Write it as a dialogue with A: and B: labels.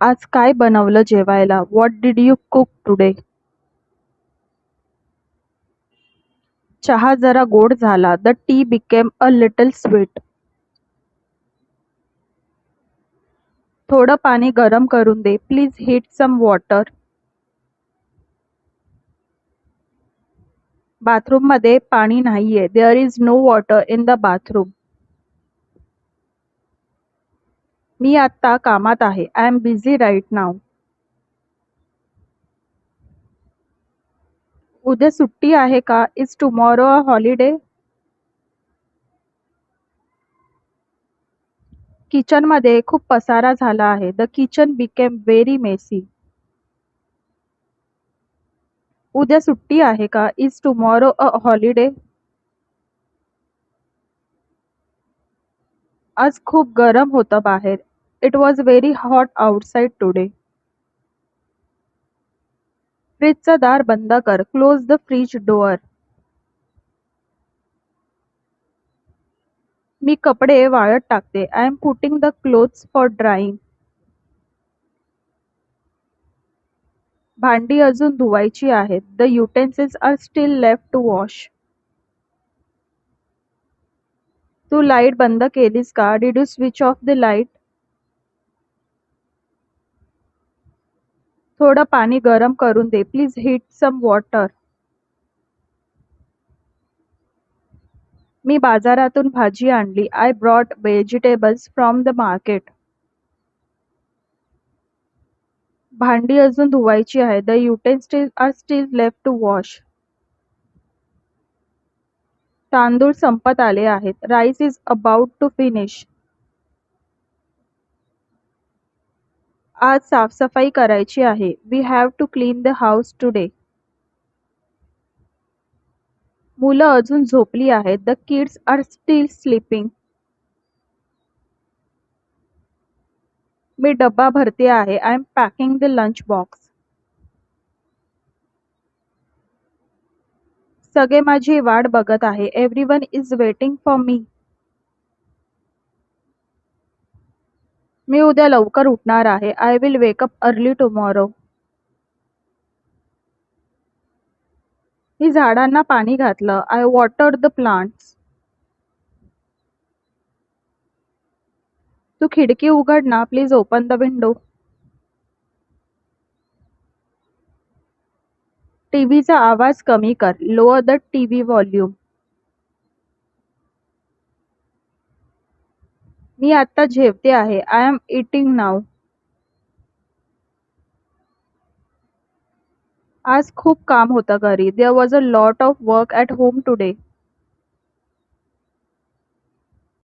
A: आज काय बनवलं जेवायला? What did you cook today? चहा जरा गोड झाला. The tea became a little sweet. थोडं पाणी गरम करून दे. Please heat some water. बाथरूममध्ये पाणी नाहीये. There is no water in the bathroom. मी आत्ता कामात आहे. I am busy right now. उद्या सुट्टी आहे का? Is tomorrow a holiday? किचनमध्ये खूप पसारा झाला आहे. The kitchen became very messy. उद्या सुट्टी आहे का? Is tomorrow a holiday? आज खूप गरम होतं बाहेर. It was very hot outside today. फ्रीजचं दार बंद कर. Close the fridge door. मी कपडे वाळत टाकते. I am putting the clothes for drying. भांडी अजून धुवायची आहेत. The utensils are still left to wash. तू लाईट बंद केलीस का? Did you switch off the light? थोडं पाणी गरम करून दे. Please heat some water. मी बाजारातून भाजी आणली. I brought vegetables from the market. भांडी अजून धुवायची आहेत. The utensils are still left to wash. तांदूळ संपत आले आहेत. Rice is about to finish. आज साफसफाई करायची आहे. We have to clean the house today. मुलं अजून झोपली आहेत. The kids are still sleeping. मी डब्बा भरते आहे. I am packing the lunch box. सगळे माझी वाट बघत आहे. Everyone is waiting for me. मी उद्या लवकर उठणार आहे. I will wake up early tomorrow. मी झाडांना पाणी घातलं. I watered the plants. तू खिडकी उघड ना. Please open the window. टीव्हीचा आवाज कमी कर. Lower the TV volume. मी आत्ता जेवते आहे. I am eating now. आज खूप काम होतं घरी. There was a lot of work at home today.